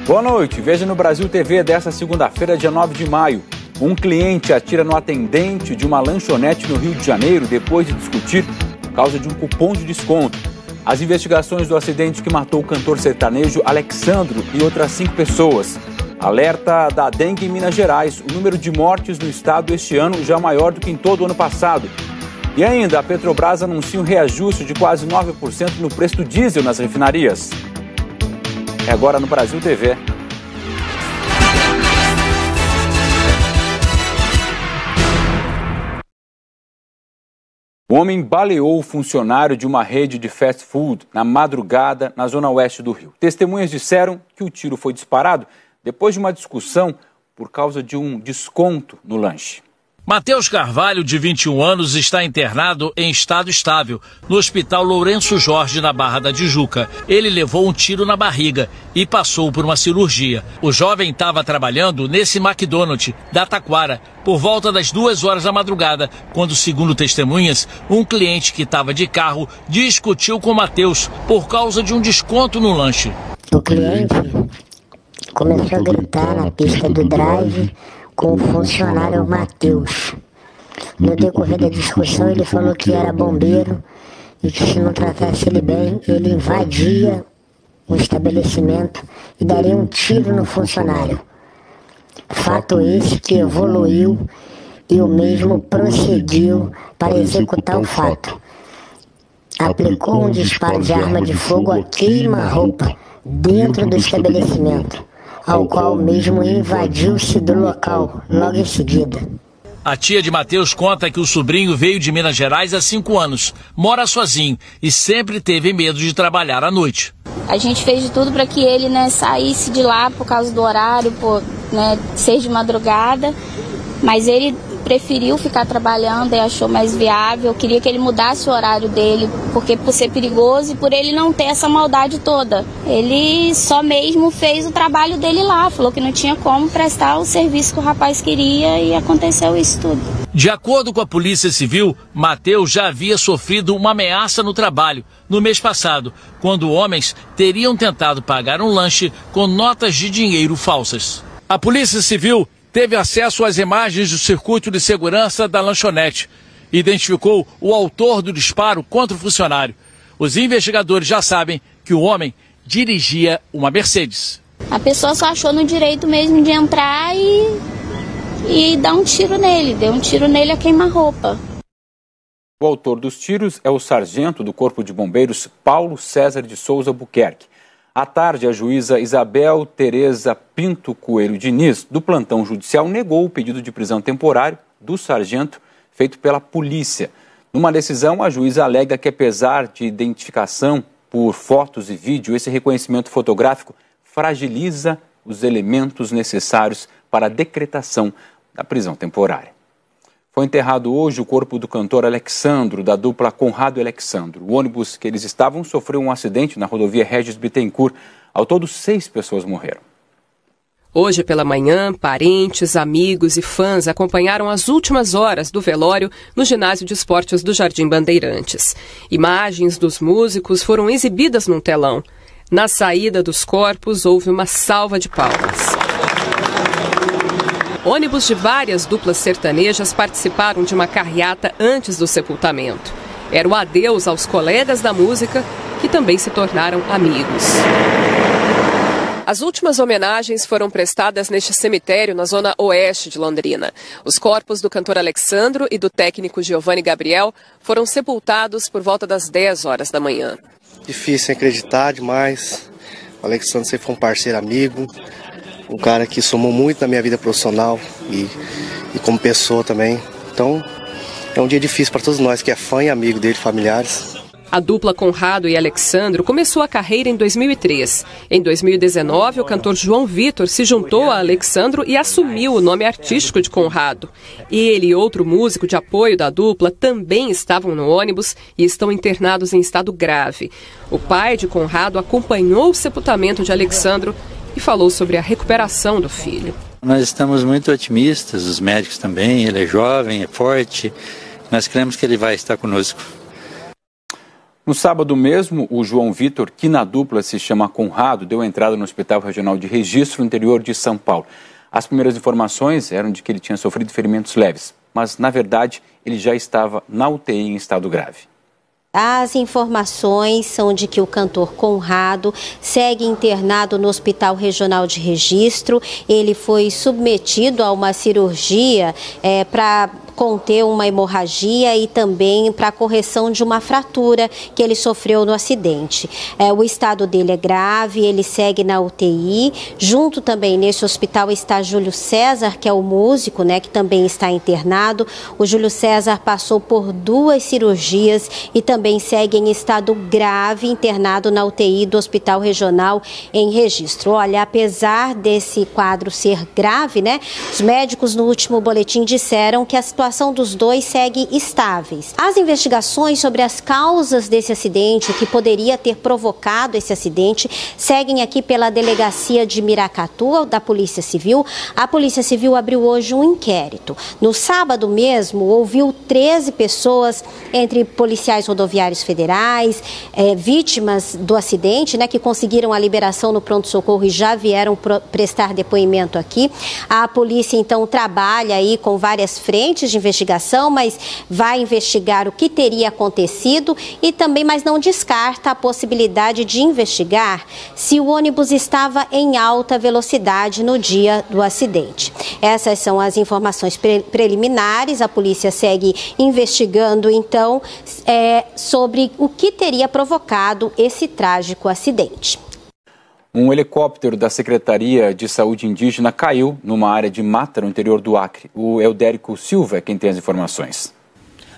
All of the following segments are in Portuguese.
Boa noite, veja no Brasil TV desta segunda-feira, dia 9 de maio. Um cliente atira no atendente de uma lanchonete no Rio de Janeiro depois de discutir por causa de um cupom de desconto. As investigações do acidente que matou o cantor sertanejo Alexandro e outras 5 pessoas. Alerta da dengue em Minas Gerais. O número de mortes no estado este ano já é maior do que em todo o ano passado. E ainda, a Petrobras anuncia um reajuste de quase 9% no preço do diesel nas refinarias. É agora no Brasil TV. O homem baleou o funcionário de uma rede de fast food na madrugada na zona oeste do Rio. Testemunhas disseram que o tiro foi disparado depois de uma discussão por causa de um desconto no lanche. Matheus Carvalho, de 21 anos, está internado em estado estável no Hospital Lourenço Jorge, na Barra da Tijuca. Ele levou um tiro na barriga e passou por uma cirurgia. O jovem estava trabalhando nesse McDonald's da Taquara por volta das 2 horas da madrugada, quando, segundo testemunhas, um cliente que estava de carro discutiu com Matheus por causa de um desconto no lanche. O cliente começou a gritar na pista do drive com o funcionário Matheus. No decorrer da discussão, ele falou que era bombeiro e que se não tratasse ele bem, ele invadia o estabelecimento e daria um tiro no funcionário. Fato esse que evoluiu e o mesmo prosseguiu para executar o fato. Aplicou um disparo de arma de fogo a queima-roupa dentro do estabelecimento, ao qual mesmo invadiu-se do local logo em seguida. A tia de Matheus conta que o sobrinho veio de Minas Gerais há 5 anos, mora sozinho e sempre teve medo de trabalhar à noite. A gente fez de tudo para que ele, saísse de lá por causa do horário, por ser de madrugada, mas ele preferiu ficar trabalhando e achou mais viável. Eu queria que ele mudasse o horário dele, porque por ser perigoso e por ele não ter essa maldade toda. Ele só mesmo fez o trabalho dele lá, falou que não tinha como prestar o serviço que o rapaz queria e aconteceu isso tudo. De acordo com a Polícia Civil, Matheus já havia sofrido uma ameaça no trabalho no mês passado, quando homens teriam tentado pagar um lanche com notas de dinheiro falsas. A Polícia Civil teve acesso às imagens do circuito de segurança da lanchonete. Identificou o autor do disparo contra o funcionário. Os investigadores já sabem que o homem dirigia uma Mercedes. A pessoa só achou no direito mesmo de entrar e dar um tiro nele. Deu um tiro nele a queima-roupa. O autor dos tiros é o sargento do Corpo de Bombeiros Paulo César de Souza Buquerque. À tarde, a juíza Isabel Tereza Pinto Coelho Diniz, do plantão judicial, negou o pedido de prisão temporário do sargento feito pela polícia. Numa decisão, a juíza alega que, apesar de identificação por fotos e vídeo, esse reconhecimento fotográfico fragiliza os elementos necessários para a decretação da prisão temporária. Foi enterrado hoje o corpo do cantor Alexandro, da dupla Conrado e Alexandro. O ônibus que eles estavam sofreu um acidente na rodovia Regis Bittencourt. Ao todo, 6 pessoas morreram. Hoje pela manhã, parentes, amigos e fãs acompanharam as últimas horas do velório no ginásio de esportes do Jardim Bandeirantes. Imagens dos músicos foram exibidas num telão. Na saída dos corpos, houve uma salva de palmas. Ônibus de várias duplas sertanejas participaram de uma carreata antes do sepultamento. Era o adeus aos colegas da música, que também se tornaram amigos. As últimas homenagens foram prestadas neste cemitério na zona oeste de Londrina. Os corpos do cantor Alexandro e do técnico Giovanni Gabriel foram sepultados por volta das 10 horas da manhã. Difícil acreditar demais. O Alexandro sempre foi um parceiro amigo. Um cara que somou muito na minha vida profissional e como pessoa também. Então, é um dia difícil para todos nós, que é fã e amigo dele, familiares. A dupla Conrado e Alexandro começou a carreira em 2003. Em 2019, o cantor João Vitor se juntou a Alexandro e assumiu o nome artístico de Conrado. Ele e outro músico de apoio da dupla também estavam no ônibus e estão internados em estado grave. O pai de Conrado acompanhou o sepultamento de Alexandro e falou sobre a recuperação do filho. Nós estamos muito otimistas, os médicos também, ele é jovem, é forte, nós cremos que ele vai estar conosco. No sábado mesmo, o João Vitor, que na dupla se chama Conrado, deu entrada no Hospital Regional de Registro, no interior de São Paulo. As primeiras informações eram de que ele tinha sofrido ferimentos leves, mas, na verdade, ele já estava na UTI em estado grave. As informações são de que o cantor Conrado segue internado no Hospital Regional de Registro. Ele foi submetido a uma cirurgia para conter uma hemorragia e também para a correção de uma fratura que ele sofreu no acidente. O estado dele é grave, ele segue na UTI. Junto também nesse hospital está Júlio César, que é o músico, que também está internado. O Júlio César passou por 2 cirurgias e também segue em estado grave, internado na UTI do Hospital Regional em Registro. Olha, apesar desse quadro ser grave, os médicos no último boletim disseram que a situação dos dois segue estáveis. As investigações sobre as causas desse acidente, o que poderia ter provocado esse acidente, seguem aqui pela Delegacia de Miracatu, da Polícia Civil. A Polícia Civil abriu hoje um inquérito. No sábado mesmo, ouviu 13 pessoas, entre policiais rodoviários federais, vítimas do acidente, que conseguiram a liberação no pronto-socorro e já vieram prestar depoimento aqui. A polícia, então, trabalha aí com várias frentes de investigação, mas vai investigar o que teria acontecido e também, mas não descarta a possibilidade de investigar se o ônibus estava em alta velocidade no dia do acidente. Essas são as informações preliminares. A polícia segue investigando, então, sobre o que teria provocado esse trágico acidente. Um helicóptero da Secretaria de Saúde Indígena caiu numa área de mata no interior do Acre. O Eudérico Silva é quem tem as informações.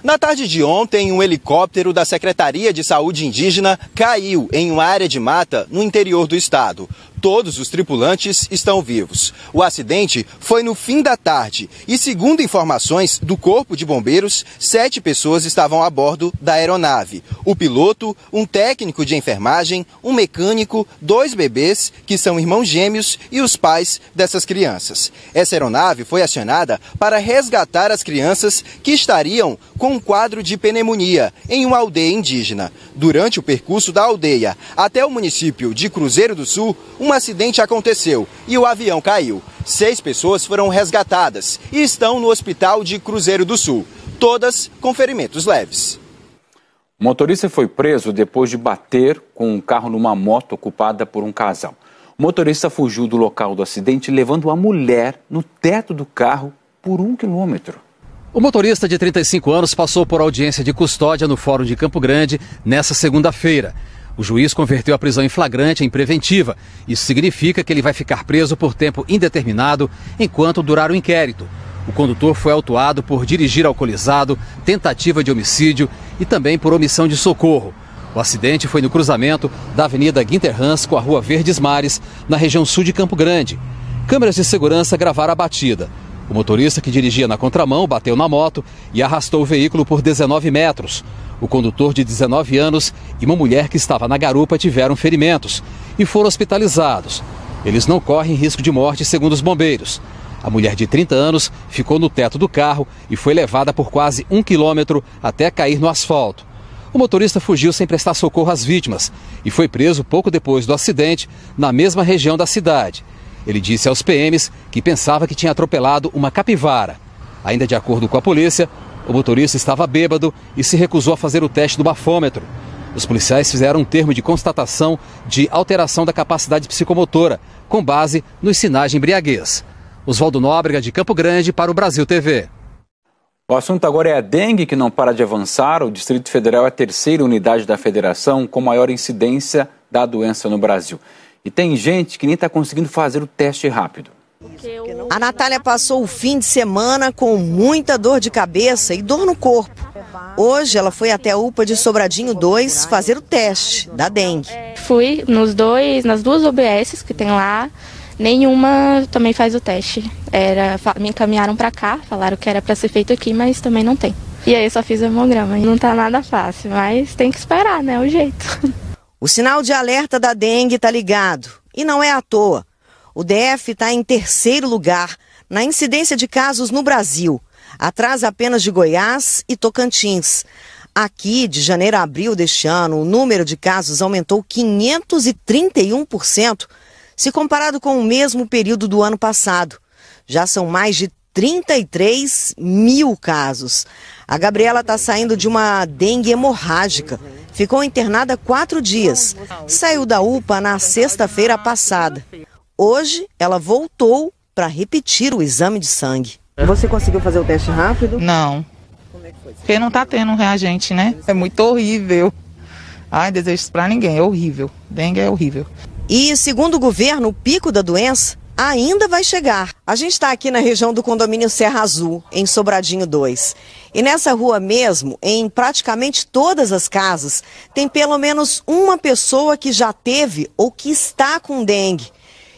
Na tarde de ontem, um helicóptero da Secretaria de Saúde Indígena caiu em uma área de mata no interior do estado. Todos os tripulantes estão vivos. O acidente foi no fim da tarde e, segundo informações do Corpo de Bombeiros, 7 pessoas estavam a bordo da aeronave. O piloto, um técnico de enfermagem, um mecânico, 2 bebês, que são irmãos gêmeos, e os pais dessas crianças. Essa aeronave foi acionada para resgatar as crianças que estariam com um quadro de pneumonia em uma aldeia indígena. Durante o percurso da aldeia até o município de Cruzeiro do Sul, um acidente aconteceu e o avião caiu. 6 pessoas foram resgatadas e estão no hospital de Cruzeiro do Sul, todas com ferimentos leves. O motorista foi preso depois de bater com um carro numa moto ocupada por um casal. O motorista fugiu do local do acidente, levando a mulher no teto do carro por 1 quilômetro. O motorista de 35 anos passou por audiência de custódia no Fórum de Campo Grande nesta segunda-feira. O juiz converteu a prisão em flagrante em preventiva. Isso significa que ele vai ficar preso por tempo indeterminado enquanto durar o inquérito. O condutor foi autuado por dirigir alcoolizado, tentativa de homicídio e também por omissão de socorro. O acidente foi no cruzamento da Avenida Guinterrans com a Rua Verdes Mares, na região sul de Campo Grande. Câmeras de segurança gravaram a batida. O motorista, que dirigia na contramão, bateu na moto e arrastou o veículo por 19 metros. O condutor, de 19 anos, e uma mulher que estava na garupa tiveram ferimentos e foram hospitalizados. Eles não correm risco de morte, segundo os bombeiros. A mulher, de 30 anos, ficou no teto do carro e foi levada por quase 1 quilômetro até cair no asfalto. O motorista fugiu sem prestar socorro às vítimas e foi preso pouco depois do acidente, na mesma região da cidade. Ele disse aos PMs que pensava que tinha atropelado uma capivara. Ainda de acordo com a polícia, o motorista estava bêbado e se recusou a fazer o teste do bafômetro. Os policiais fizeram um termo de constatação de alteração da capacidade psicomotora, com base nos sinais de embriaguez. Oswaldo Nóbrega, de Campo Grande, para o Brasil TV. O assunto agora é a dengue, que não para de avançar. O Distrito Federal é a 3ª unidade da federação com maior incidência da doença no Brasil. E tem gente que nem está conseguindo fazer o teste rápido. A Natália passou o fim de semana com muita dor de cabeça e dor no corpo. Hoje ela foi até a UPA de Sobradinho 2 fazer o teste da dengue. Fui nas 2 UBSs que tem lá, nenhuma também faz o teste. Me encaminharam para cá, falaram que era para ser feito aqui, mas também não tem. E aí eu só fiz o hemograma. Não tá nada fácil, mas tem que esperar, né? O jeito. O sinal de alerta da dengue está ligado. E não é à toa. O DF está em 3º lugar na incidência de casos no Brasil, atrás apenas de Goiás e Tocantins. Aqui, de janeiro a abril deste ano, o número de casos aumentou 531% se comparado com o mesmo período do ano passado. Já são mais de 33 mil casos. A Gabriela está saindo de uma dengue hemorrágica. Ficou internada 4 dias. Saiu da UPA na sexta-feira passada. Hoje, ela voltou para repetir o exame de sangue. Você conseguiu fazer o teste rápido? Não. Porque não tá tendo um reagente, né? É muito horrível. Ai, desejo isso pra ninguém, é horrível. Dengue é horrível. E, segundo o governo, o pico da doença ainda vai chegar. A gente está aqui na região do condomínio Serra Azul, em Sobradinho 2. E nessa rua mesmo, em praticamente todas as casas, tem pelo menos uma pessoa que já teve ou que está com dengue.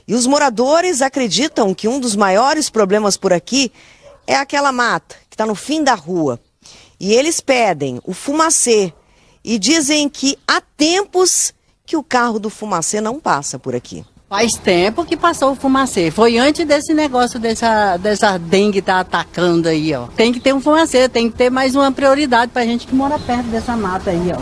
E os moradores acreditam que um dos maiores problemas por aqui é aquela mata que está no fim da rua. E eles pedem o Fumacê e dizem que há tempos que o carro do Fumacê não passa por aqui. Faz tempo que passou o Fumacê. Foi antes desse negócio dessa dengue tá atacando aí, ó. Tem que ter um Fumacê, tem que ter mais uma prioridade pra gente que mora perto dessa mata aí, ó.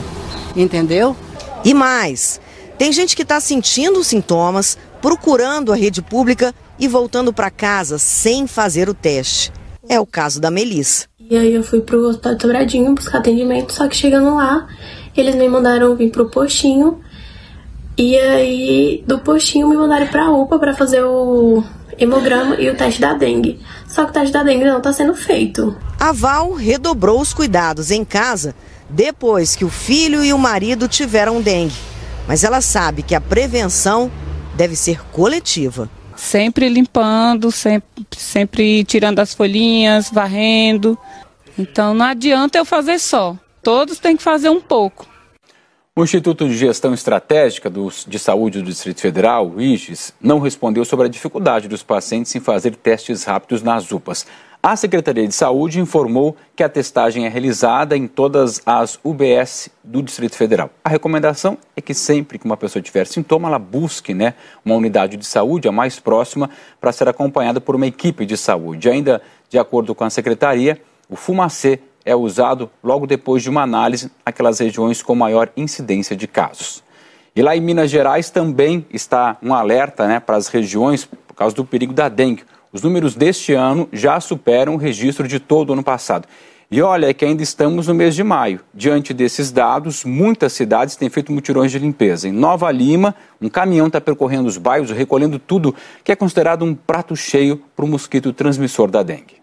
Entendeu? E mais, tem gente que tá sentindo os sintomas, procurando a rede pública e voltando para casa sem fazer o teste. É o caso da Melissa. E aí eu fui pro hospital de Sobradinho buscar atendimento, só que chegando lá, eles me mandaram vir pro postinho. E aí, do postinho, me mandaram pra UPA pra fazer o hemograma e o teste da dengue. Só que o teste da dengue não tá sendo feito. A Val redobrou os cuidados em casa depois que o filho e o marido tiveram dengue. Mas ela sabe que a prevenção deve ser coletiva. Sempre limpando, sempre tirando as folhinhas, varrendo. Então não adianta eu fazer só. Todos têm que fazer um pouco. O Instituto de Gestão Estratégica de Saúde do Distrito Federal, o IGES, não respondeu sobre a dificuldade dos pacientes em fazer testes rápidos nas UPAs. A Secretaria de Saúde informou que a testagem é realizada em todas as UBS do Distrito Federal. A recomendação é que sempre que uma pessoa tiver sintoma, ela busque uma unidade de saúde a mais próxima para ser acompanhada por uma equipe de saúde. Ainda de acordo com a Secretaria, o Fumacê é usado logo depois de uma análise naquelas regiões com maior incidência de casos. E lá em Minas Gerais também está um alerta para as regiões por causa do perigo da dengue. Os números deste ano já superam o registro de todo o ano passado. E olha que ainda estamos no mês de maio. Diante desses dados, muitas cidades têm feito mutirões de limpeza. Em Nova Lima, um caminhão está percorrendo os bairros, recolhendo tudo que é considerado um prato cheio para o mosquito transmissor da dengue.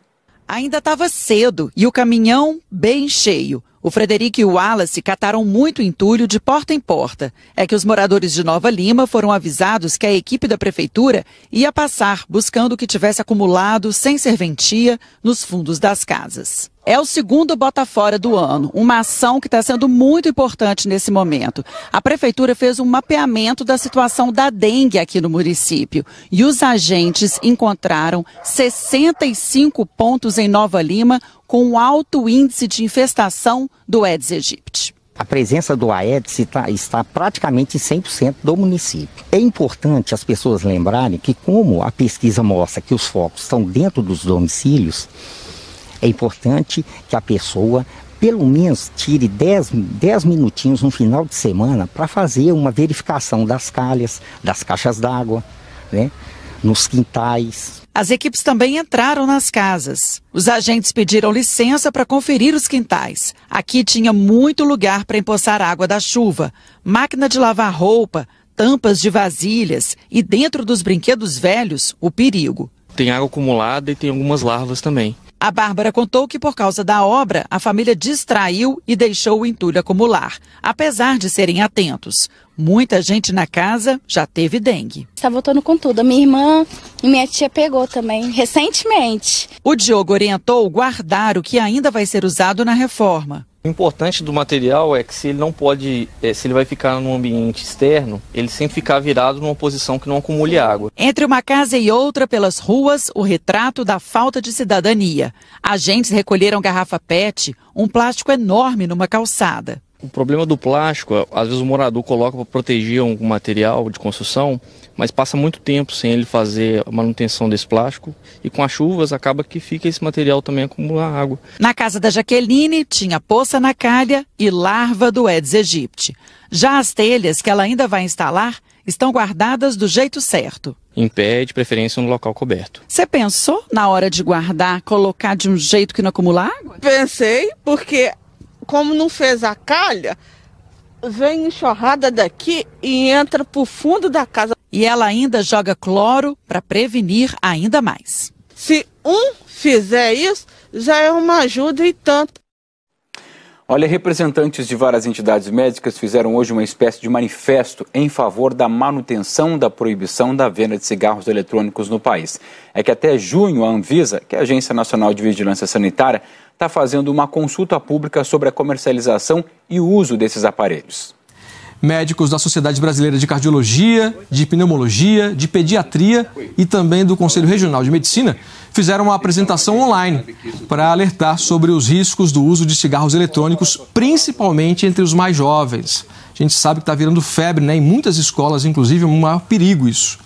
Ainda estava cedo e o caminhão bem cheio. O Frederico e o Wallace cataram muito entulho de porta em porta. É que os moradores de Nova Lima foram avisados que a equipe da prefeitura ia passar buscando o que tivesse acumulado sem serventia nos fundos das casas. É o segundo Bota Fora do ano, uma ação que está sendo muito importante nesse momento. A prefeitura fez um mapeamento da situação da dengue aqui no município e os agentes encontraram 65 pontos em Nova Lima com alto índice de infestação do Aedes aegypti. A presença do Aedes está praticamente em 100% do município. É importante as pessoas lembrarem que, como a pesquisa mostra que os focos estão dentro dos domicílios, é importante que a pessoa, pelo menos, tire 10 minutinhos no final de semana para fazer uma verificação das calhas, das caixas d'água, nos quintais. As equipes também entraram nas casas. Os agentes pediram licença para conferir os quintais. Aqui tinha muito lugar para empoçar água da chuva, máquina de lavar roupa, tampas de vasilhas e dentro dos brinquedos velhos, o perigo. Tem água acumulada e tem algumas larvas também. A Bárbara contou que por causa da obra, a família distraiu e deixou o entulho acumular, apesar de serem atentos. Muita gente na casa já teve dengue. Está voltando com tudo. A minha irmã e minha tia pegou também, recentemente. O Diogo orientou guardar o que ainda vai ser usado na reforma. O importante do material é que se ele vai ficar num ambiente externo, ele sempre ficar virado numa posição que não acumule água. Entre uma casa e outra pelas ruas, o retrato da falta de cidadania. Agentes recolheram garrafa PET, um plástico enorme numa calçada. O problema do plástico, às vezes o morador coloca para proteger um material de construção, mas passa muito tempo sem ele fazer a manutenção desse plástico e com as chuvas acaba que fica esse material também acumular água. Na casa da Jaqueline tinha poça na calha e larva do Aedes aegypti. Já as telhas que ela ainda vai instalar estão guardadas do jeito certo. Em pé, de preferência no local coberto. Você pensou, na hora de guardar, colocar de um jeito que não acumula água? Pensei, porque como não fez a calha, vem enxurrada daqui e entra pro fundo da casa. E ela ainda joga cloro para prevenir ainda mais. Se um fizer isso, já é uma ajuda e tanto. Olha, representantes de várias entidades médicas fizeram hoje uma espécie de manifesto em favor da manutenção da proibição da venda de cigarros eletrônicos no país. É que até junho a Anvisa, que é a Agência Nacional de Vigilância Sanitária, está fazendo uma consulta pública sobre a comercialização e o uso desses aparelhos. Médicos da Sociedade Brasileira de Cardiologia, de Pneumologia, de Pediatria e também do Conselho Regional de Medicina fizeram uma apresentação online para alertar sobre os riscos do uso de cigarros eletrônicos, principalmente entre os mais jovens. A gente sabe que está virando febre, né? Em muitas escolas, inclusive, é um maior perigo isso.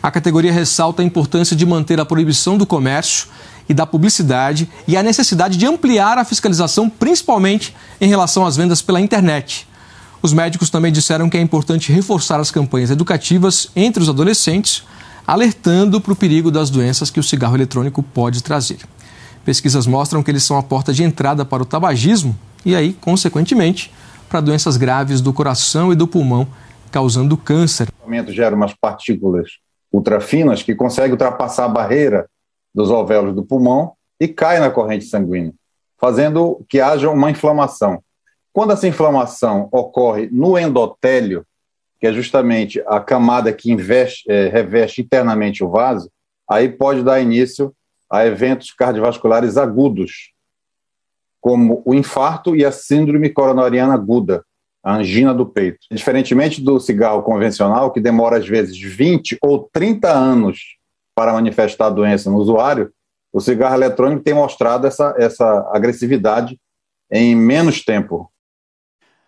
A categoria ressalta a importância de manter a proibição do comércio e da publicidade e a necessidade de ampliar a fiscalização, principalmente em relação às vendas pela internet. Os médicos também disseram que é importante reforçar as campanhas educativas entre os adolescentes, alertando para o perigo das doenças que o cigarro eletrônico pode trazer. Pesquisas mostram que eles são a porta de entrada para o tabagismo e aí, consequentemente, para doenças graves do coração e do pulmão, causando câncer. O equipamento gera umas partículas ultrafinas que conseguem ultrapassar a barreira dos alvéolos do pulmão e cai na corrente sanguínea, fazendo que haja uma inflamação. Quando essa inflamação ocorre no endotélio, que é justamente a camada que reveste internamente o vaso, aí pode dar início a eventos cardiovasculares agudos, como o infarto e a síndrome coronariana aguda, a angina do peito. Diferentemente do cigarro convencional, que demora às vezes 20 ou 30 anos para manifestar a doença no usuário, o cigarro eletrônico tem mostrado essa agressividade em menos tempo.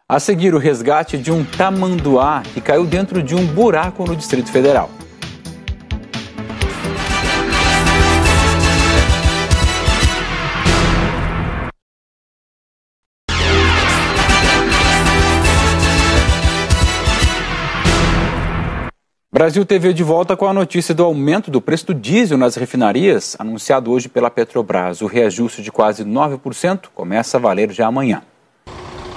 A seguir, o resgate de um tamanduá que caiu dentro de um buraco no Distrito Federal. Brasil TV de volta com a notícia do aumento do preço do diesel nas refinarias, anunciado hoje pela Petrobras. O reajuste de quase 9% começa a valer já amanhã.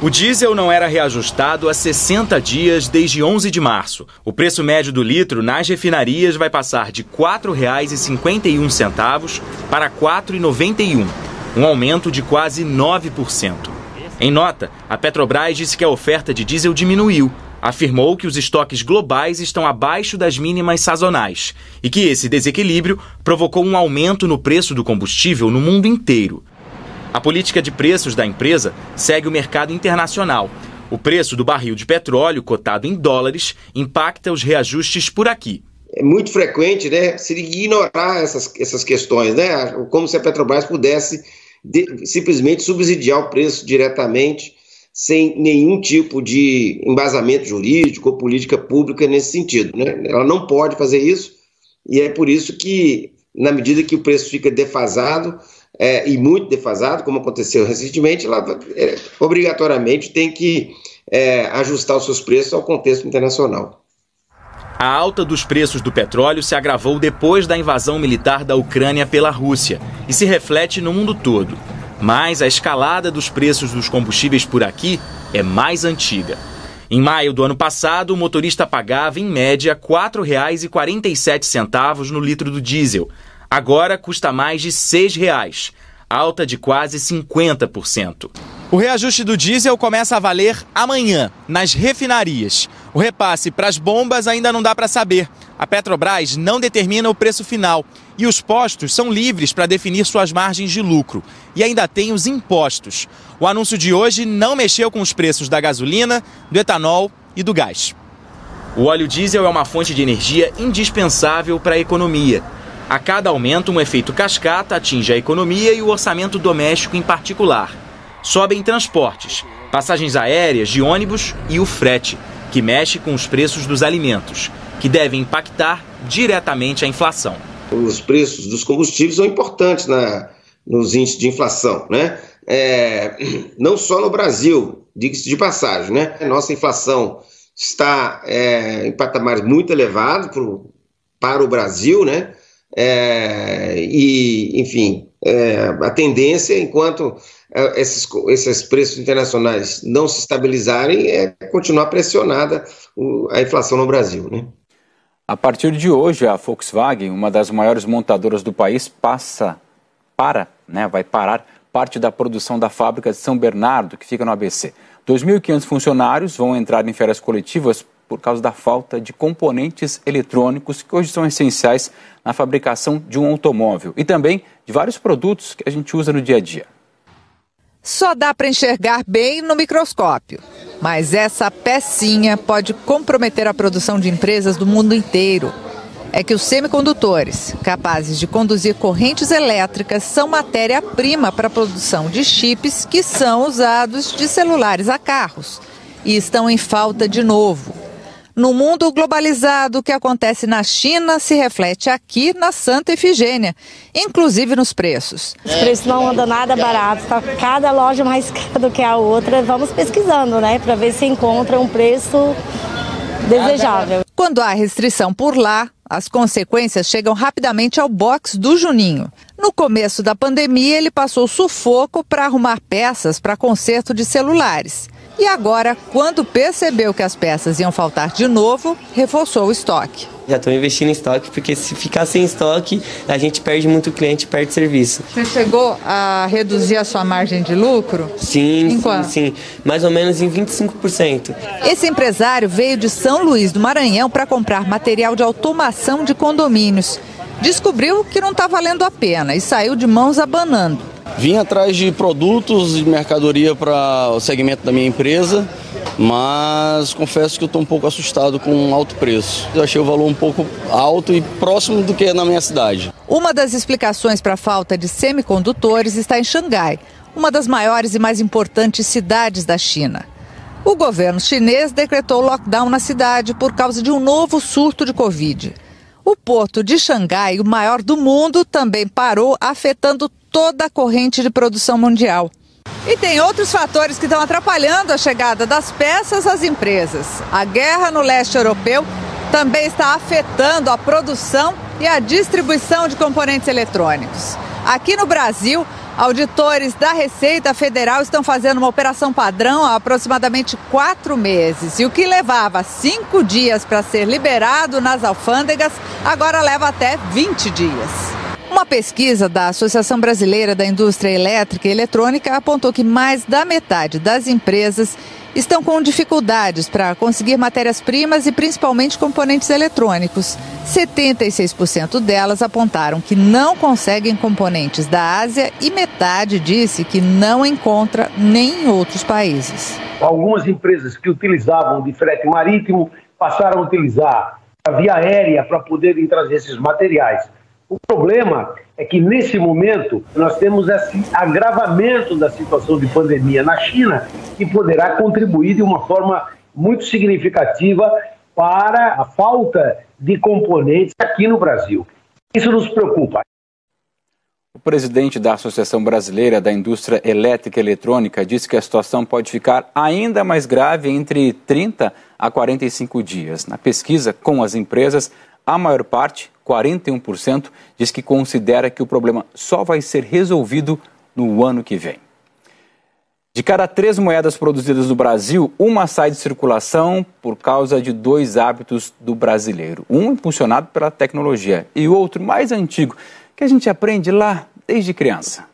O diesel não era reajustado há 60 dias desde 11 de março. O preço médio do litro nas refinarias vai passar de R$ 4,51 para R$ 4,91, um aumento de quase 9%. Em nota, a Petrobras disse que a oferta de diesel diminuiu. Afirmou que os estoques globais estão abaixo das mínimas sazonais e que esse desequilíbrio provocou um aumento no preço do combustível no mundo inteiro. A política de preços da empresa segue o mercado internacional. O preço do barril de petróleo, cotado em dólares, impacta os reajustes por aqui. É muito frequente, né, se ignorar essas questões, né? Como se a Petrobras pudesse simplesmente subsidiar o preço diretamente, sem nenhum tipo de embasamento jurídico ou política pública nesse sentido, né? Ela não pode fazer isso e é por isso que, na medida que o preço fica defasado, e muito defasado, como aconteceu recentemente, ela obrigatoriamente tem que ajustar os seus preços ao contexto internacional. A alta dos preços do petróleo se agravou depois da invasão militar da Ucrânia pela Rússia e se reflete no mundo todo. Mas a escalada dos preços dos combustíveis por aqui é mais antiga. Em maio do ano passado, o motorista pagava, em média, R$ 4,47 no litro do diesel. Agora custa mais de R$ 6,00, alta de quase 50%. O reajuste do diesel começa a valer amanhã, nas refinarias. O repasse para as bombas ainda não dá para saber. A Petrobras não determina o preço final e os postos são livres para definir suas margens de lucro. E ainda tem os impostos. O anúncio de hoje não mexeu com os preços da gasolina, do etanol e do gás. O óleo diesel é uma fonte de energia indispensável para a economia. A cada aumento, um efeito cascata atinge a economia e o orçamento doméstico em particular. sobem transportes, passagens aéreas, de ônibus e o frete, que mexe com os preços dos alimentos, que devem impactar diretamente a inflação. Os preços dos combustíveis são importantes nos índices de inflação, né? Não só no Brasil, diga-se de passagem, né? Nossa inflação está em patamares muito elevados para o Brasil, né? A tendência, enquanto esses preços internacionais não se estabilizarem, é continuar pressionada a inflação no Brasil, né? A partir de hoje, a Volkswagen, uma das maiores montadoras do país, vai parar parte da produção da fábrica de São Bernardo, que fica no ABC. 2.500 funcionários vão entrar em férias coletivas por causa da falta de componentes eletrônicos que hoje são essenciais na fabricação de um automóvel e também de vários produtos que a gente usa no dia a dia. Só dá para enxergar bem no microscópio, mas essa pecinha pode comprometer a produção de empresas do mundo inteiro. É que os semicondutores, capazes de conduzir correntes elétricas, são matéria-prima para a produção de chips que são usados de celulares a carros e estão em falta de novo. No mundo globalizado, o que acontece na China se reflete aqui na Santa Efigênia, inclusive nos preços. Os preços não andam nada baratos, tá cada loja mais cara do que a outra. Vamos pesquisando, né, para ver se encontra um preço desejável. Quando há restrição por lá, as consequências chegam rapidamente ao box do Juninho. No começo da pandemia, ele passou sufoco para arrumar peças para conserto de celulares. E agora, quando percebeu que as peças iam faltar de novo, reforçou o estoque. Já estou investindo em estoque, porque se ficar sem estoque, a gente perde muito cliente, perde serviço. Você chegou a reduzir a sua margem de lucro? Sim, sim, mais ou menos em 25%. Esse empresário veio de São Luís do Maranhão para comprar material de automação de condomínios. Descobriu que não está valendo a pena e saiu de mãos abanando. Vim atrás de produtos e mercadoria para o segmento da minha empresa, mas confesso que eu estou um pouco assustado com o alto preço. Eu achei o valor um pouco alto e próximo do que é na minha cidade. Uma das explicações para a falta de semicondutores está em Xangai, uma das maiores e mais importantes cidades da China. O governo chinês decretou lockdown na cidade por causa de um novo surto de Covid. O porto de Xangai, o maior do mundo, também parou, afetando toda a corrente de produção mundial. E tem outros fatores que estão atrapalhando a chegada das peças às empresas. A guerra no leste europeu também está afetando a produção e a distribuição de componentes eletrônicos. Aqui no Brasil, auditores da Receita Federal estão fazendo uma operação padrão há aproximadamente 4 meses. E o que levava 5 dias para ser liberado nas alfândegas, agora leva até 20 dias. Uma pesquisa da Associação Brasileira da Indústria Elétrica e Eletrônica apontou que mais da metade das empresas estão com dificuldades para conseguir matérias-primas e principalmente componentes eletrônicos. 76% delas apontaram que não conseguem componentes da Ásia e metade disse que não encontra nem em outros países. Algumas empresas que utilizavam de frete marítimo passaram a utilizar a via aérea para poderem trazer esses materiais. O problema é que, nesse momento, nós temos esse agravamento da situação de pandemia na China, que poderá contribuir de uma forma muito significativa para a falta de componentes aqui no Brasil. Isso nos preocupa. O presidente da Associação Brasileira da Indústria Elétrica e Eletrônica disse que a situação pode ficar ainda mais grave entre 30 a 45 dias. Na pesquisa com as empresas, a maior parte, 41%, diz que considera que o problema só vai ser resolvido no ano que vem. De cada 3 moedas produzidas no Brasil, uma sai de circulação por causa de 2 hábitos do brasileiro. Um impulsionado pela tecnologia e o outro mais antigo, que a gente aprende lá desde criança.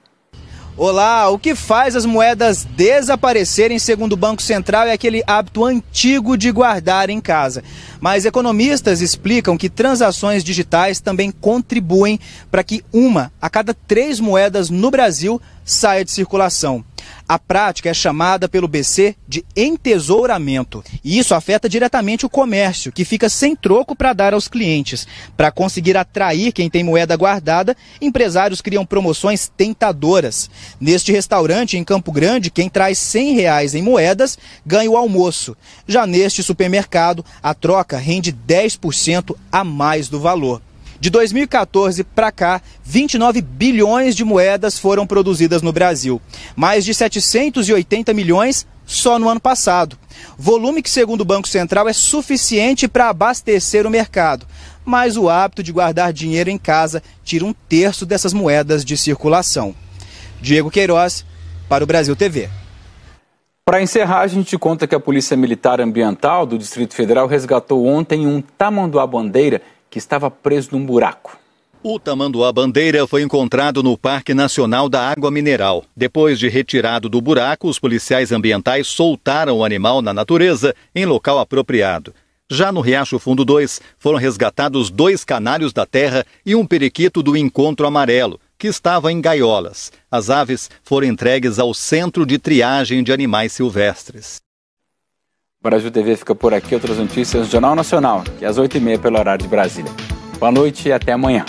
Olá, o que faz as moedas desaparecerem, segundo o Banco Central, é aquele hábito antigo de guardar em casa. Mas economistas explicam que transações digitais também contribuem para que 1 a cada 3 moedas no Brasil saia de circulação. A prática é chamada pelo BC de entesouramento. E isso afeta diretamente o comércio, que fica sem troco para dar aos clientes. Para conseguir atrair quem tem moeda guardada, empresários criam promoções tentadoras. Neste restaurante em Campo Grande, quem traz R$100 em moedas ganha o almoço. Já neste supermercado, a troca rende 10% a mais do valor. De 2014 para cá, 29 bilhões de moedas foram produzidas no Brasil. Mais de 780 milhões só no ano passado. Volume que, segundo o Banco Central, é suficiente para abastecer o mercado. Mas o hábito de guardar dinheiro em casa tira 1/3 dessas moedas de circulação. Diego Queiroz, para o Brasil TV. Para encerrar, a gente conta que a Polícia Militar Ambiental do Distrito Federal resgatou ontem um tamanduá-bandeira que estava preso num buraco. O tamanduá-bandeira foi encontrado no Parque Nacional da Água Mineral. Depois de retirado do buraco, os policiais ambientais soltaram o animal na natureza em local apropriado. Já no Riacho Fundo 2, foram resgatados 2 canários da terra e um periquito do encontro amarelo, que estava em gaiolas. As aves foram entregues ao Centro de Triagem de Animais Silvestres. O Brasil TV fica por aqui. Outras notícias no Jornal Nacional, que é às 8h30 pelo horário de Brasília. Boa noite e até amanhã.